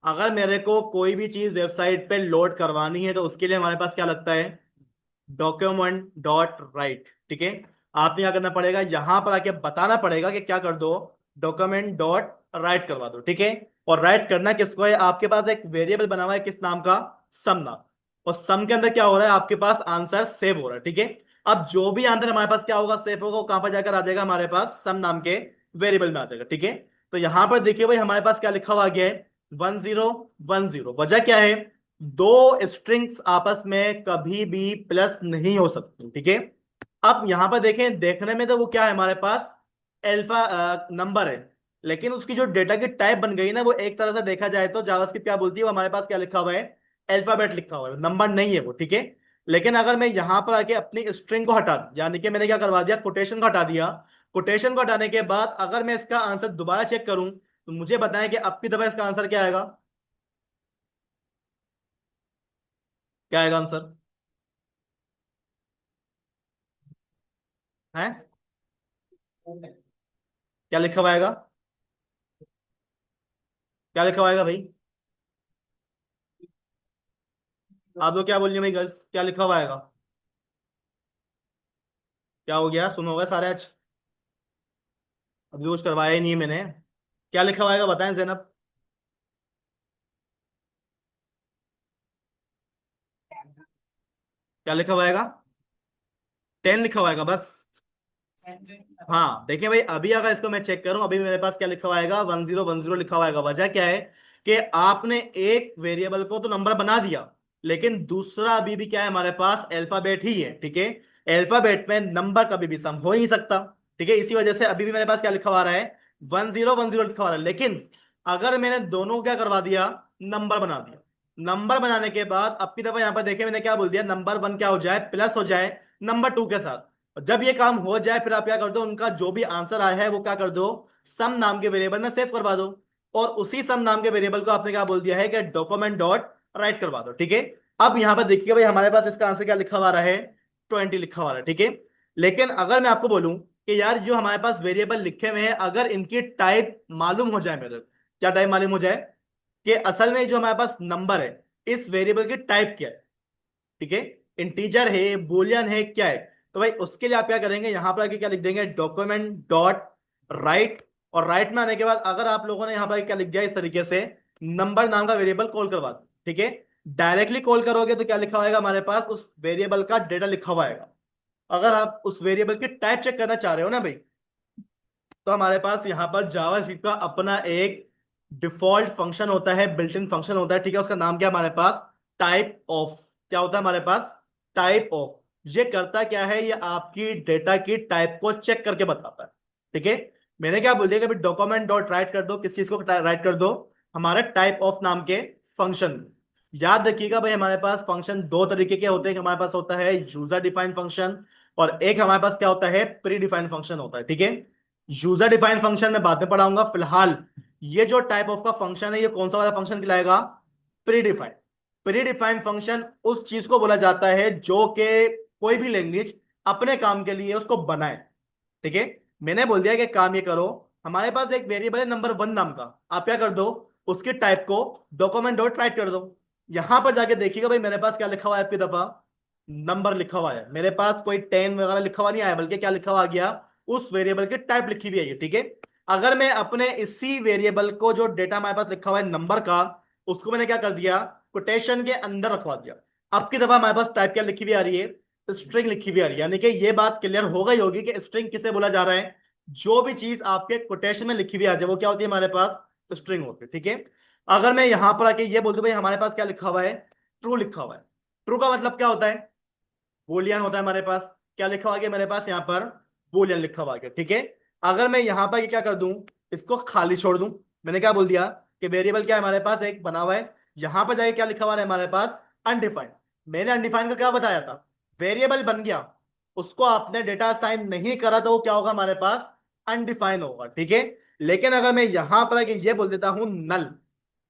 अगर मेरे को कोई भी चीज वेबसाइट पे लोड करवानी है तो उसके लिए हमारे पास क्या लगता है, डॉक्यूमेंट डॉट राइट। ठीक है, आपने क्या करना पड़ेगा, यहां पर आके बताना पड़ेगा कि क्या कर दो, डॉक्यूमेंट डॉट राइट करवा दो। ठीक है, और राइट करना किसको है, आपके पास एक वेरिएबल बना हुआ है किस नाम का, सम नाम। और सम के अंदर क्या हो रहा है, आपके पास आंसर सेव हो रहा है। ठीक है, अब जो भी आंसर हमारे पास क्या होगा, सेव होगा, वो कहां पर जाकर आ जाएगा, हमारे पास सम नाम के वेरिएबल में आ जाएगा। ठीक है, तो यहां पर देखिए भाई, हमारे पास क्या लिखा हुआ गया है, 1010। वजह क्या है, दो स्ट्रिंग्स आपस में कभी भी प्लस नहीं हो सकती। ठीक है, अब यहां पर देखें, देखने में तो वो क्या है हमारे पास, अल्फा नंबर है, लेकिन उसकी जो डेटा की टाइप बन गई ना, वो एक तरह से देखा जाए तो जावास्क्रिप्ट क्या बोलती है, वो हमारे पास क्या लिखा हुआ है, अल्फाबेट लिखा हुआ है, नंबर नहीं है वो। ठीक है, लेकिन अगर मैं यहां पर आके अपनी स्ट्रिंग को हटा दूं, यानी कि मैंने क्या करवा दिया, कोटेशन को हटा दिया, कोटेशन को हटाने के बाद अगर मैं इसका आंसर दोबारा चेक करूं तो मुझे बताएं कि अब की दफा इसका आंसर क्या आएगा, क्या आएगा आंसर है, क्या लिखा हुआ आएगा, क्या लिखा हुआ आएगा भाई, आप लोग क्या बोल रही हैं भाई गर्ल्स, क्या लिखा हुआ आएगा, क्या हो गया, सुनोगे सारे आज, अभी कुछ करवाया ही नहीं है मैंने, क्या लिखा हुआ आएगा बताएं जैनब, क्या लिखा हुआ आएगा, 10 लिखा हुआ आएगा बस। हाँ देखिए भाई, अभी अगर इसको मैं चेक करूं, अभी मेरे पास क्या लिखा हुआ आएगा, 1010 लिखा हुआ आएगा। वजह क्या है कि आपने एक वेरिएबल को तो नंबर बना दिया, लेकिन दूसरा अभी भी क्या है हमारे पास, अल्फाबेट ही है। ठीक है, अल्फाबेट में नंबर कभी भी सम हो ही नहीं सकता। ठीक है, इसी वजह से अभी भी मेरे पास क्या लिखा हुआ आ रहा है, 1010 लिखा हुआ आ रहा है। लेकिन अगर मैंने दोनों को क्या करवा दिया, नंबर बना दिया, नंबर बनाने के बाद अब की दफा यहां पर देखिए, मैंने क्या बोल दिया, नंबर 1 क्या हो जाए, प्लस हो जाए नंबर 2 के साथ। और जब ये काम हो जाए फिर आप क्या कर दो, उनका जो भी आंसर आया है वो क्या कर दो, सम नाम के वेरिएबल में सेव करवा दो। और उसी सम नाम के वेरिएबल को आपने क्या बोल दिया है कि डॉक्यूमेंट डॉट राइट करवा दो। ठीक है, अब यहां पर देखिए भाई, हमारे पास इसका आंसर क्या लिखा हुआ आ रहा है, 20 लिखा हुआ आ रहा है। ठीक है, लेकिन अगर मैं आपको बोलूं कि यार जो हमारे पास वेरिएबल लिखे हुए हैं, अगर इनकी टाइप मालूम हो जाए मेरे, क्या टाइप मालूम हो जाए कि असल में जो हमारे पास नंबर है, इस वेरिएबल की टाइप क्या है। ठीक है, इंटीजर है, बुलियन है, क्या है, तो भाई उसके लिए आप क्या करेंगे, यहां पर आके क्या लिख देंगे, डॉक्यूमेंट डॉट राइट। और राइट में आने के बाद अगर आप लोगों ने यहां पर क्या लिख दिया, इस तरीके से नंबर नाम का वेरिएबल कॉल करवा दो। ठीक है, डायरेक्टली कॉल करोगे तो क्या लिखा होगा हमारे पास, उस वेरिएबल का डेटा लिखा हुआ आएगा। अगर आप उस वेरिएबल की टाइप चेक करना चाह रहे हो ना भाई, तो हमारे पास यहाँ पर जावास्क्रिप्ट का अपना एक डिफॉल्ट फंक्शन होता है, बिल्ट इन फंक्शन होता है। ठीक है, उसका नाम क्या है हमारे पास, टाइप ऑफ। क्या होता है हमारे पास, टाइप ऑफ। ये करता क्या है, ये आपकी डेटा की टाइप को चेक करके बताता है। ठीक है, मैंने क्या बोल दिया कि डॉक्यूमेंट डॉट राइट कर दो, किस चीज को राइट कर दो, हमारे टाइप ऑफ नाम के फंक्शन। याद रखिएगा भाई, हमारे पास फंक्शन दो तरीके के होते हैं, हमारे पास होता है यूजर डिफाइंड फंक्शन, और एक हमारे पास क्या होता है, प्री डिफाइंड फंक्शन होता है। ठीक है, यूजर डिफाइंड फंक्शन में बाद में पढ़ाऊंगा, फिलहाल ये जो टाइप ऑफ का फंक्शन है, ये कौन सा वाला फंक्शन कहलाएगा, pre defined. Pre defined function उस चीज को बोला जाता है जो कि कोई भी लैंग्वेज अपने काम के लिए उसको बनाए। ठीक है, मैंने बोल दिया कि काम ये करो, हमारे पास एक वेरिएबल है नंबर 1 नाम का, आप क्या कर दो, उसके टाइप को डॉक्यूमेंट डॉट राइट कर दो। यहां पर जाके देखिएगा भाई, मेरे पास क्या लिखा हुआ है, आपकी दफा नंबर लिखा हुआ है, मेरे पास कोई 10 वगैरह लिखा हुआ नहीं आया, बल्कि क्या लिखा हुआ आ गया, उस वेरिएबल की टाइप लिखी हुई है। ठीक है, अगर मैं अपने इसी वेरिएबल को जो डेटा हमारे पास लिखा हुआ है नंबर का, उसको मैंने क्या कर दिया, कोटेशन के अंदर रखवा दिया। अब की दफा हमारे पास टाइप क्या लिखी हुई आ रही है, स्ट्रिंग लिखी हुई आ रही है। यानी कि ये बात क्लियर हो गई होगी कि स्ट्रिंग किसे बोला जा रहा है, जो भी चीज आपके कोटेशन में लिखी हुई आ जाए वो क्या होती है हमारे पास, स्ट्रिंग होती है। ठीक है। अगर मैं यहां पर आके ये बोल दूं भाई हमारे पास क्या लिखा हुआ है, ट्रू लिखा हुआ है। ट्रू का मतलब क्या होता है, बूलियन होता है हमारे पास। क्या लिखा हुआ है मेरे पास यहाँ पर, बूलियन लिखा हुआ है। ठीक है। अगर मैं यहां पर क्या कर दूं, इसको खाली छोड़ दूं, मैंने क्या बोल दिया कि वेरिएबल क्या है हमारे पास एक बना हुआ है, यहां पर जाके क्या लिखा हुआ है हमारे पास, अनडिफाइंड। मैंने अनडिफाइंड का क्या बताया था, वेरिएबल बन गया, उसको आपने डेटा असाइन नहीं करा तो वो क्या होगा हमारे पास, अनडिफाइन होगा। ठीक है। लेकिन अगर मैं यहां पर ये बोल देता हूं नल,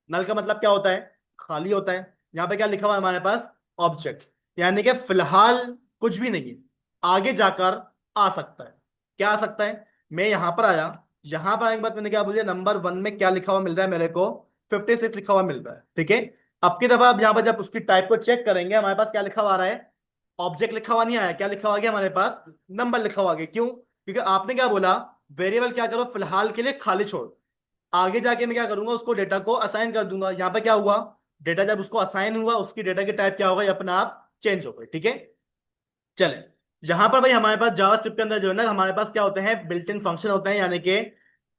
नल का मतलब क्या होता है, खाली होता है। यहां पे क्या लिखा हुआ है हमारे पास, ऑब्जेक्ट। यानी कि फिलहाल कुछ भी नहीं है, आगे जाकर आ सकता है। क्या आ सकता है, मैं यहां पर आया, यहां पर आने के बाद मैंने क्या बोलिए, नंबर 1 में क्या लिखा हुआ मिल रहा है मेरे को, 56 लिखा हुआ मिल रहा है। ठीक है। अब की दफा आप यहां पर जब उसकी टाइप को चेक करेंगे, हमारे पास क्या लिखा हुआ आ रहा है, ऑब्जेक्ट लिखा हुआ नहीं आया, क्या लिखा हुआ गया हमारे पास, नंबर लिखा हुआ गया। क्यों, क्योंकि आपने क्या बोला, वेरिएबल क्या करो फिलहाल के लिए खाली छोड़, आगे जाके मैं क्या करूंगा, उसको डेटा को असाइन कर दूंगा। यहां पे क्या हुआ, डेटा जब उसको असाइन हुआ, उसकी डेटा की टाइप क्या होगा, ये अपने आप चेंज हो गई। ठीक है। चले, यहां पर भाई हमारे पास जावास्क्रिप्ट के अंदर जो है ना, हमारे पास क्या होते हैं, बिल्ट इन फंक्शन होते हैं, यानी कि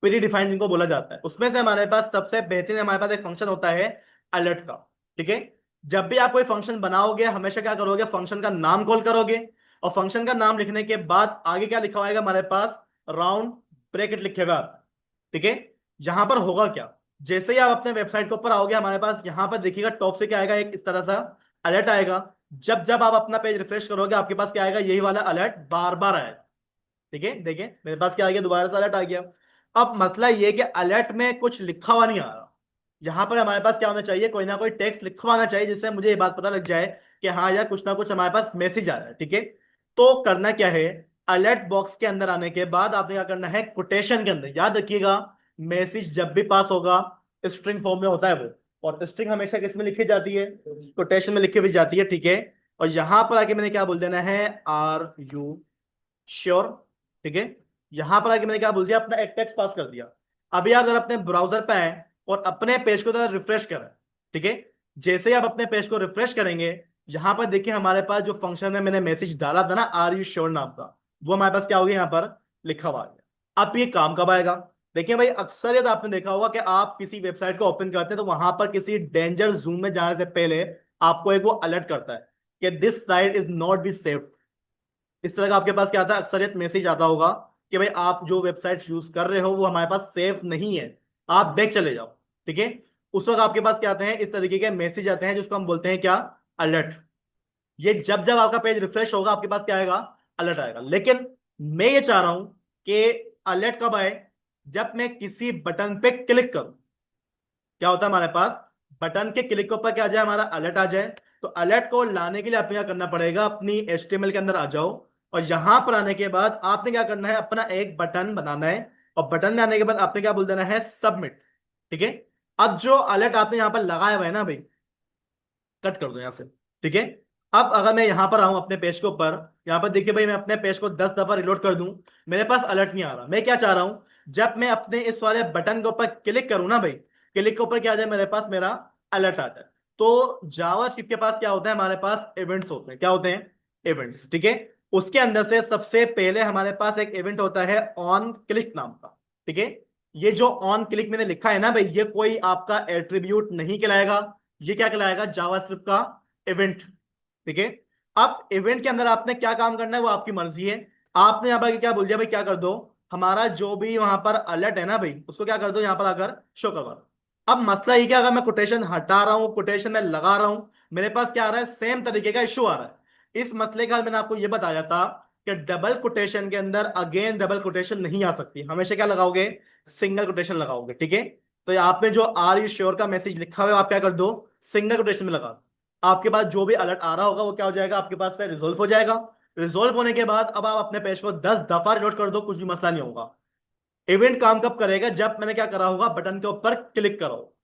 प्री डिफाइंड जिनको बोला जाता है। उसमें से हमारे पास सबसे बेहतरीन हमारे पास एक फंक्शन होता है अलर्ट का। ठीक है। जब भी आप कोई फंक्शन बनाओगे, हमेशा क्या करोगे, फंक्शन का नाम कॉल करोगे, और फंक्शन का नाम लिखने के बाद आगे क्या लिखा होगा हमारे पास, राउंड ब्रैकेट लिखे हुए आता है। ठीक है। यहां पर होगा क्या, जैसे ही आप अपने वेबसाइट के ऊपर आओगे, हमारे पास यहां पर देखिएगा टॉप से क्या आएगा, एक इस तरह सा अलर्ट आएगा। जब जब आप अपना पेज रिफ्रेश करोगे, आपके पास क्या आएगा, यही वाला अलर्ट बार बार आएगा। ठीक है। देखिए मेरे पास क्या आ गया, दोबारा से अलर्ट आ गया। अब मसला ये कि अलर्ट में कुछ लिखा हुआ नहीं आ रहा, यहां पर हमारे पास क्या होना चाहिए, कोई ना कोई टेक्स्ट लिखा हुआ आना चाहिए, जिससे मुझे ये बात पता लग जाए कि हाँ यार कुछ ना कुछ हमारे पास मैसेज आ रहा है। ठीक है। तो करना क्या है, अलर्ट बॉक्स के अंदर आने के बाद आपने क्या करना है, कोटेशन के अंदर, याद रखिएगा मैसेज जब भी पास होगा स्ट्रिंग फॉर्म में होता है वो, और स्ट्रिंग हमेशा किस में लिखी जाती है, कोटेशन में लिखी हुई जाती है। ठीक है। और यहां पर आके मैंने क्या बोल देना है, आर यू श्योर। ठीक है। यहां पर आके मैंने क्या बोल दिया, अपना एक टेक्स्ट पास कर दिया। अभी आप जरा अपने ब्राउजर पे आए और अपने पेज को जरा रिफ्रेश करें। ठीक है। जैसे ही आप अपने पेज को रिफ्रेश करेंगे, यहां पर देखिए हमारे पास जो फंक्शन में मैंने मैसेज डाला था ना, आर यू श्योर नाम का, वो हमारे पास क्या हो गया, यहाँ पर लिखा हुआ आ गया। अब ये काम कब आएगा, देखिए भाई अक्सर आपने देखा होगा कि आप किसी वेबसाइट को ओपन करते हैं तो वहां पर किसी डेंजर जोन में जाने से पहले आपको एक वो अलर्ट करता है कि this site is not be safe. इस तरह का आपके पास क्या आता है, अक्सरियत मैसेज आता होगा कि भाई आप जो वेबसाइट यूज कर रहे हो वो हमारे पास सेफ नहीं है, आप बैक चले जाओ। ठीक है। उस वक्त आपके पास क्या आते हैं, इस तरीके के मैसेज आते हैं, जिसको हम बोलते हैं क्या, अलर्ट। ये जब जब आपका पेज रिफ्रेश होगा, आपके पास क्या आएगा, अलर्ट आएगा। लेकिन मैं ये चाह रहा हूं कि अलर्ट कब आए, जब मैं किसी बटन पे क्लिक करूं, क्या होता है हमारे पास, बटन के क्लिक के ऊपर क्या आ जाए, हमारा अलर्ट आ जाए। तो अलर्ट को लाने के लिए आपने क्या करना पड़ेगा, अपनी HTML के अंदर आ जाओ, और यहां पर आने के बाद आपने क्या करना है, अपना एक बटन बनाना है, और बटन में आने के बाद आपने क्या बोल देना है, सबमिट। ठीक है। अब जो अलर्ट आपने यहां पर लगाया हुआ है ना भाई, कट कर दो यहां से। ठीक है। अब अगर मैं यहां पर आऊं अपने पेज के ऊपर, यहां पर देखिए भाई मैं अपने पेज को 10 दफा रिलोड कर दूं, मेरे पास अलर्ट नहीं आ रहा। मैं क्या चाह रहा हूं, जब मैं अपने इस वाले बटन के ऊपर क्लिक करूं ना भाई, क्लिक के ऊपर क्या आ जाए मेरे पास, मेरा अलर्ट आ जाए। तो जावास्क्रिप्ट के पास क्या होता है, हमारे पास इवेंट्स होते हैं। क्या होते हैं, इवेंट्स। ठीक है। उसके अंदर से सबसे पहले हमारे पास एक इवेंट होता है ऑन क्लिक नाम का। ठीक है। ये जो ऑन क्लिक मैंने लिखा है ना भाई, ये कोई आपका एट्रीब्यूट नहीं कहलाएगा, ये क्या कहलाएगा, जावास्क्रिप्ट का इवेंट। ठीक है। अब इवेंट के अंदर आपने क्या काम करना है वो आपकी मर्जी है। आपने यहां पर क्या बोल दिया भाई, क्या कर दो, हमारा जो भी वहां पर अलर्ट है ना भाई, उसको क्या कर दो, यहां पर आकर शो करवा दो। अब मसला ये क्या, अगर मैं कोटेशन हटा रहा हूं, कोटेशन में लगा रहा हूं, मेरे पास क्या आ रहा है, सेम तरीके का इशू आ रहा है। इस मसले का मैंने आपको यह बताया था कि डबल कोटेशन के अंदर अगेन डबल कोटेशन नहीं आ सकती, हमेशा क्या लगाओगे, सिंगल कोटेशन लगाओगे। ठीक है। तो ये आपने जो आर यू श्योर का मैसेज लिखा हुआ है, आप क्या कर दो, सिंगल कोटेशन में लगा दो। आपके पास जो भी अलर्ट आ रहा होगा वो क्या हो जाएगा, आपके पास से रिजोल्व हो जाएगा। रिजोल्व होने के बाद अब आप अपने पेज को 10 दफा रिलोड कर दो, कुछ भी मसला नहीं होगा। इवेंट काम कब करेगा, जब मैंने क्या करा होगा, बटन के ऊपर क्लिक करो।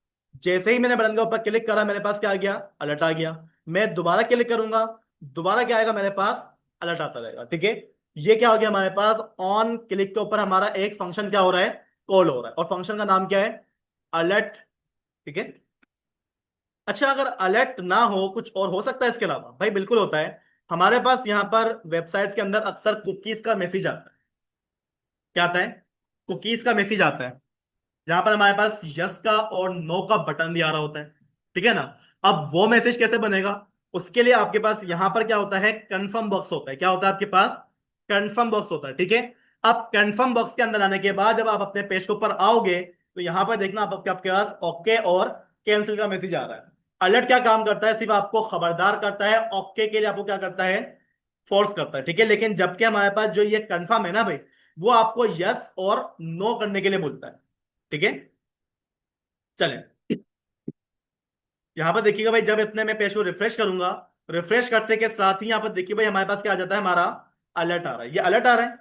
जैसे ही मैंने बटन के ऊपर क्लिक करा, मेरे पास क्या आ गया, अलर्ट आ गया। मैं दोबारा क्लिक करूंगा, दोबारा क्या आएगा मेरे पास, अलर्ट आता रहेगा। ठीक है। ये क्या हो गया हमारे पास, ऑन क्लिक के ऊपर हमारा एक फंक्शन क्या हो रहा है, कॉल हो रहा है, और फंक्शन का नाम क्या है, अलर्ट। ठीक है। अच्छा, अगर अलर्ट ना हो, कुछ और हो सकता है इसके अलावा? भाई बिल्कुल होता है। हमारे पास यहाँ पर वेबसाइट्स के अंदर अक्सर कुकीज का मैसेज आता है। क्या आता है? कुकीज का मैसेज आता है, जहां पर हमारे पास यस का और नो का बटन दिया रहा होता है। ठीक है ना? अब वो मैसेज कैसे बनेगा? उसके लिए आपके पास यहां पर क्या होता है, कंफर्म बॉक्स होता है। क्या होता है आपके पास? कंफर्म बॉक्स होता है। ठीक है। अब कंफर्म बॉक्स के अंदर आने के बाद जब आप अपने पेज के ऊपर आओगे, तो यहां पर देखना आपके पास ओके और कैंसिल का मैसेज आ रहा है। अलर्ट क्या काम करता है? सिर्फ आपको खबरदार करता है, ओके के लिए आपको क्या करता है, फोर्स करता है। ठीक है। लेकिन जबकि हमारे पास जो ये कंफर्म है ना भाई, वो आपको यस और नो करने के लिए बोलता है। ठीक है। चलें, यहां पर देखिएगा भाई, जब इतने मैं पेज को रिफ्रेश करूंगा, रिफ्रेश करते के साथ ही यहां पर देखिए भाई, हमारे पास क्या आ जाता है, हमारा अलर्ट आ रहा है। ये अलर्ट आ रहा है,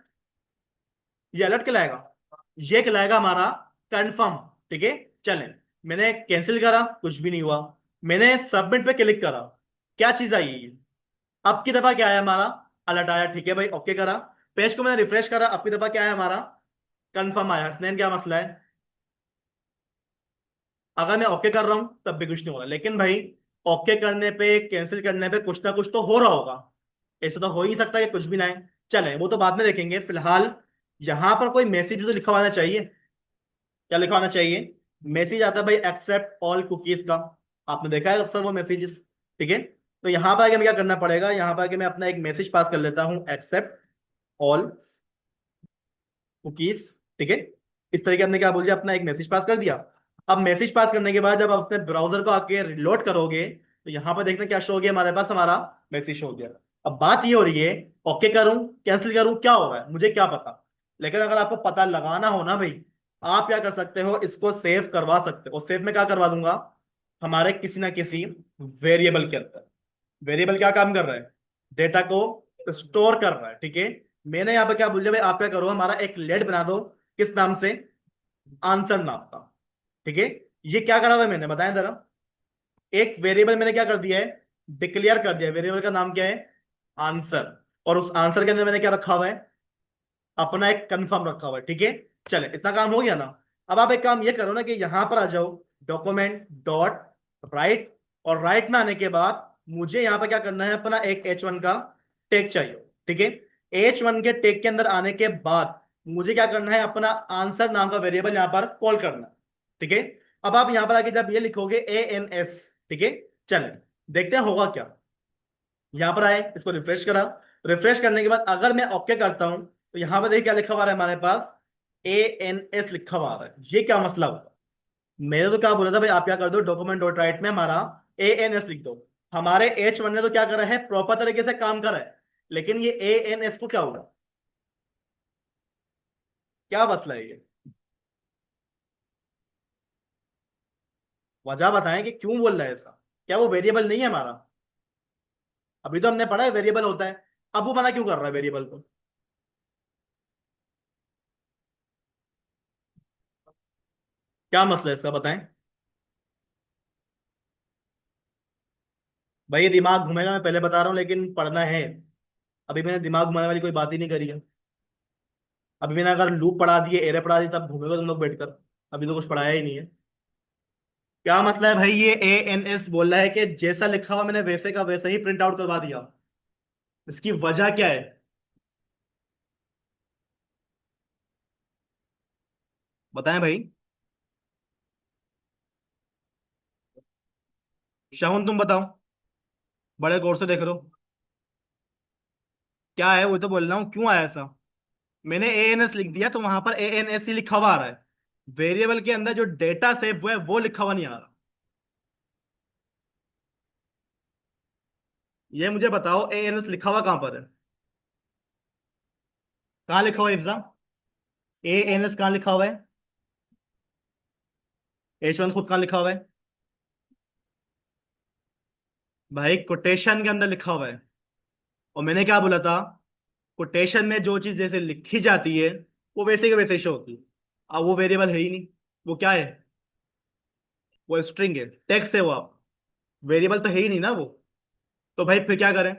ये अलर्ट कहलाएगा, ये कहलाएगा हमारा कंफर्म। ठीक है। चलें, मैंने कैंसिल करा, कुछ भी नहीं हुआ। मैंने सबमिट पे क्लिक करा, क्या चीज आई है ये? अब की दफा क्या आया हमारा? अलर्ट आया। ठीक है भाई, ओके करा। पेज को मैंने रिफ्रेश करा, अब की दफा क्या आया हमारा? कंफर्म आया। स्नैन क्या मसला है? अगर मैं ओके कर रहा हूं तब भी कुछ नहीं हो रहा, लेकिन भाई ओके करने पे, कैंसिल करने पे कुछ ना कुछ तो हो रहा होगा। ऐसा तो हो ही नहीं सकता कि कुछ भी ना है। चले, वो तो बाद में देखेंगे। फिलहाल यहां पर कोई मैसेज तो लिखा होना चाहिए। क्या लिखा होना चाहिए? मैसेज आता है भाई, एक्सेप्ट ऑल कुकीज का। आपने देखा है अक्सर वो मैसेजेस। ठीक है। तो यहां पर आगे मैं क्या करना पड़ेगा, यहां पर आगे मैं अपना एक मैसेज पास कर लेता हूं, एक्सेप्ट ऑल कुकीज। ठीक है। इस तरीके हमने क्या बोल दिया, अपना एक मैसेज पास कर दिया। अब मैसेज पास करने के बाद जब आप अपने ब्राउजर को आके रिलोड करोगे, तो यहां पर देखना क्या शो हो गया हमारे पास, हमारा मैसेज शो हो गया। अब बात ये हो रही है, ओके करूं कैंसिल करूं, क्या हो रहा है मुझे क्या पता। लेकिन अगर आपको पता लगाना हो ना भाई, आप क्या कर सकते हो, इसको सेव करवा सकते हो। सेव में क्या करवा दूंगा, हमारे किसी ना किसी वेरिएबल के अंदर। वेरिएबल क्या काम कर रहा है, डेटा को स्टोर कर रहा है। ठीक है। मैंने यहाँ पे क्या बोल दिया भाई, आप क्या करो, हमारा एक लेड बना दो। किस नाम से? आंसर नाम का। ठीक है। ये क्या करा हुआ है मैंने, बताएं जरा। एक वेरिएबल मैंने क्या कर दिया है, डिक्लेयर कर दिया। वेरिएबल का नाम क्या है, आंसर। और उस आंसर के अंदर मैंने क्या रखा हुआ है, अपना एक कंफर्म रखा हुआ है। ठीक है। चले, इतना काम हो गया ना। अब आप एक काम ये करो ना कि यहां पर आ जाओ, डॉक्यूमेंट डॉट राइट, और राइट में आने के बाद मुझे यहां पर क्या करना है, अपना एक H1 का टेक चाहिए। ठीक है। H1 के टेक के अंदर आने के बाद मुझे क्या करना है, अपना आंसर नाम का वेरिएबल यहां पर कॉल करना। ठीक है। अब आप यहां पर आके जब ये लिखोगे ANS, ठीक है, चले देखते हैं होगा क्या। यहां पर आए, इसको रिफ्रेश करा। रिफ्रेश करने के बाद अगर मैं ओके करता हूं, तो यहां पर देखिए क्या लिखा हुआ है हमारे पास, ANS लिखा हुआ है। ये क्या मसला हुआ? मैंने तो क्या बोला था भाई, आप क्या कर दो, डॉक्यूमेंट डॉट राइट में हमारा ANS लिख दो। हमारे H1 ने तो क्या करा है, प्रॉपर तरीके से काम करा है, लेकिन ये ANS को क्या होगा, क्या मसला है ये? वजह बताएं कि क्यों बोल रहा है ऐसा। क्या वो वेरिएबल नहीं है हमारा? अभी तो हमने पढ़ा है वेरिएबल होता है। अब वो मना क्यों कर रहा है वेरिएबल को? क्या मसला है इसका, बताएं। भाई ये दिमाग घूमेगा, मैं पहले बता रहा हूँ, लेकिन पढ़ना है। अभी मैंने दिमाग घुमाने वाली कोई बात ही नहीं करी है। अभी मैंने अगर लूप पढ़ा दिए, एरे पढ़ा दी, तब घूमेगा तुम लोग बैठकर। अभी तो कुछ पढ़ाया ही नहीं है। क्या मतलब है भाई, ये ANS बोल रहा है कि जैसा लिखा हुआ मैंने वैसे का वैसे ही प्रिंट आउट करवा दिया। इसकी वजह क्या है, बताएं भाई। शाहुन तुम बताओ, बड़े गौर से देख रहे हो। क्या है, वो तो बोल रहा हूँ, क्यों आया ऐसा? मैंने ANS लिख दिया तो वहां पर ANS ही लिखा हुआ आ रहा है। वेरिएबल के अंदर जो डेटा सेव हुआ है वो लिखा हुआ नहीं आ रहा। ये मुझे बताओ, ANS लिखा हुआ कहां पर है? कहाँ लिखा हुआ है एग्जाम? ANS कहाँ लिखा हुआ है? H1 खुद कहाँ लिखा हुआ है? भाई कोटेशन के अंदर लिखा हुआ है। और मैंने क्या बोला था, कोटेशन में जो चीज जैसे लिखी जाती है, वो वैसे के वैसे शो होती है। अब वो वेरिएबल है ही नहीं। वो क्या है, वो स्ट्रिंग है, टेक्स्ट है वो। आप वेरिएबल तो है ही नहीं ना वो। तो भाई फिर क्या करें?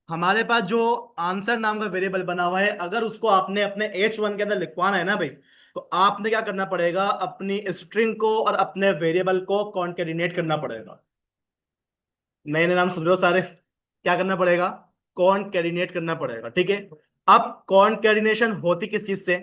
हमारे पास जो आंसर नाम का वेरिएबल बना हुआ है, अगर उसको आपने अपने H1 के अंदर लिखवाना है ना भाई, तो आपने क्या करना पड़ेगा, अपनी स्ट्रिंग को और अपने वेरिएबल को कॉन्केटिनेट करना पड़ेगा। नए नए नाम सुन रहे हो सारे, क्या करना पड़ेगा, कॉन्केटिनेट करना पड़ेगा, ठीक है। अब कॉन्केटिनेशन होती किस चीज से,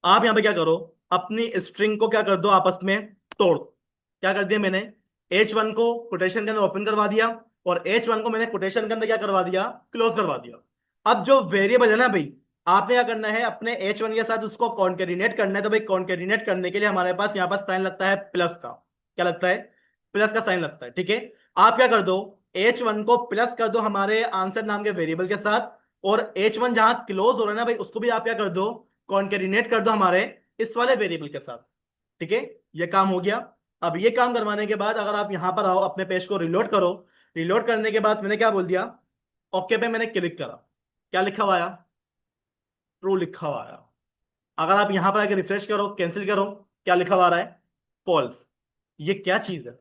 आप यहां पे क्या करो, अपनी स्ट्रिंग को क्या कर दो, आपस में तोड़ दो। क्या कर दिया मैंने, H1 को कोटेशन के अंदर ओपन करवा दिया, और H1 को मैंने कोटेशन के अंदर क्या करवा दिया, क्लोज करवा दिया। अब जो वेरिएबल है ना भाई, आपने क्या करना है, अपने H1 के साथ उसको कॉन्केटिनेट करना है। तो भाई कॉन्केटिनेट करने के लिए हमारे पास यहाँ पर साइन लगता है प्लस का, क्या लगता है, प्लस का साइन लगता है, ठीक है। आप क्या कर दो, H1 को प्लस कर दो हमारे आंसर नाम के वेरिएबल के साथ, और H1 जहां क्लोज हो रहा है ना भाई, उसको भी आप क्या कर दो, कॉन्केटिनेट कर दो हमारे इस वाले वेरिएबल के साथ, ठीक है। ये काम हो गया। अब ये काम करवाने के बाद अगर आप यहां पर आओ, अपने पेज को रिलोड करो। रिलोड करने के बाद मैंने क्या बोल दिया, ओके पे मैंने क्लिक करा, क्या लिखा हुआ आया, ट्रू लिखा हुआ आया। अगर आप यहां पर आके रिफ्रेश करो, कैंसिल करो, क्या लिखा हुआ आ रहा है, फॉल्स। ये क्या चीज है,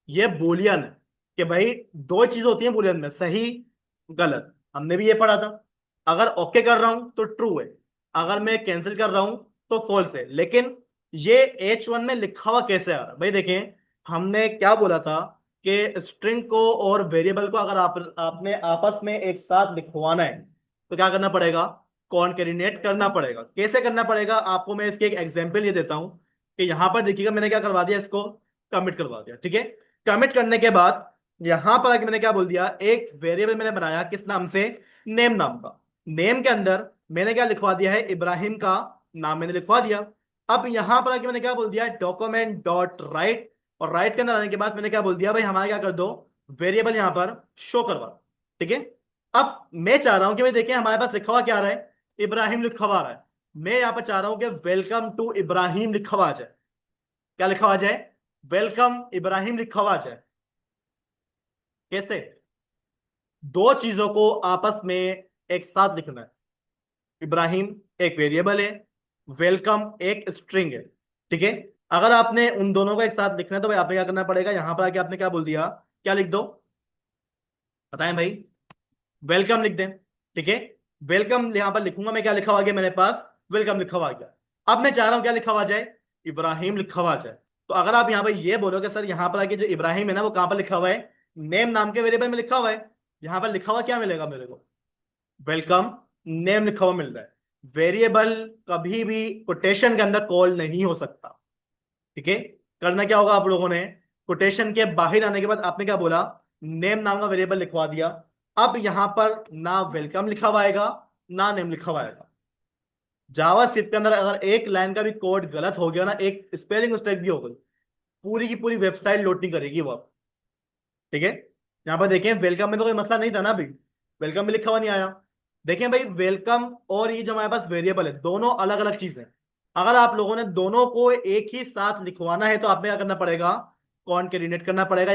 ये बुलियन है। कि भाई दो चीज होती है बुलियन में, सही गलत, हमने भी ये पढ़ा था। अगर ओके कर रहा हूं तो ट्रू है, अगर मैं कैंसिल कर रहा हूं तो फॉल्स है। लेकिन ये H1 में लिखा हुआ कैसे आ रहा है भाई, देखें, हमने क्या बोला था कि स्ट्रिंग को और वेरिएबल को अगर आपने आपस में एक साथ लिखवाना है, तो क्या करना पड़ेगा, कॉनकेटिनेट करना पड़ेगा। कैसे करना पड़ेगा, आपको मैं इसकी एक एग्जांपल ये देता हूं कि यहां पर देखिएगा, मैंने क्या करवा दिया, इसको कमिट करवा दिया, ठीक है। कमिट करने के बाद यहां पर आके मैंने क्या बोल दिया, एक वेरिएबल मैंने बनाया किस नाम से, नेम नाम का। नेम के अंदर मैंने क्या लिखवा दिया है, इब्राहिम का नाम मैंने लिखवा दिया। अब यहां पर आके मैंने क्या बोल दिया, डॉक्यूमेंट डॉट राइट, और राइट के अंदर आने के बाद मैंने क्या बोल दिया, भाई हमारा क्या कर दो, वेरिएबल यहां पर शो करवा, ठीक है। अब मैं चाह रहा हूं कि भाई देखिए, हमारे पास लिखा हुआ क्या आ रहा है, इब्राहिम लिखा हुआ आ रहा है। मैं यहां पर चाह रहा हूं कि वेलकम टू इब्राहिम लिखा हुआ आ जाए। क्या लिखा हुआ आ जाए, वेलकम इब्राहिम लिखा हुआ आ जाए। कैसे, दो चीजों को आपस में एक साथ लिखना है। इब्राहिम एक वेरिएबल है, वेलकम एक स्ट्रिंग है, ठीक है। अगर आपने उन दोनों को एक साथ लिखना है, तो भाई आपने क्या करना पड़ेगा, यहां पर आके आपने क्या बोल दिया, क्या लिख दो, बताएं भाई, वेलकम लिख दें, ठीक है। वेलकम यहां पर लिखूंगा मैं, क्या लिखा हुआ गया मेरे पास, वेलकम लिखा हुआ गया। अब मैं चाह रहा हूं क्या लिखा हुआ जाए, इब्राहिम लिखा हुआ जाए। तो अगर आप यहां पर ये बोलोगे सर, यहां पर आके जो इब्राहिम है ना, वो कहां पर लिखा हुआ है, नेम नाम के वेरिएबल में लिखा हुआ है। यहां पर लिखा हुआ क्या मिलेगा मेरे को, वेलकम नेम लिखा हुआ मिल रहा है। वेरिएबल कभी भी कोटेशन के अंदर कॉल नहीं हो सकता, ठीक है। करना क्या होगा आप लोगों ने, कोटेशन के बाहर आने के बाद आपने क्या बोला, नेम नाम का वेरिएबल लिखवा दिया। अब यहां पर ना वेलकम लिखा हुआ आएगा, ना नेम लिखा हुआ आएगा। जावा स्क्रिप्ट के अंदर अगर एक लाइन का भी कोड गलत हो गया ना, एक स्पेलिंग मिस्टेक भी हो गई, पूरी की पूरी वेबसाइट लोड नहीं करेगी वो, ठीक है। यहां पर देखें, वेलकम में तो कोई मसला नहीं था ना भाई, वेलकम में लिखा हुआ नहीं आया। देखें भाई, वेलकम और ये जो हमारे पास वेरिएबल है, दोनों अलग अलग चीजें। अगर आप लोगों ने दोनों को एक ही साथ लिखवाना है, तो आपने क्या करना पड़ेगा, कॉन्केटिनेट करना पड़ेगा।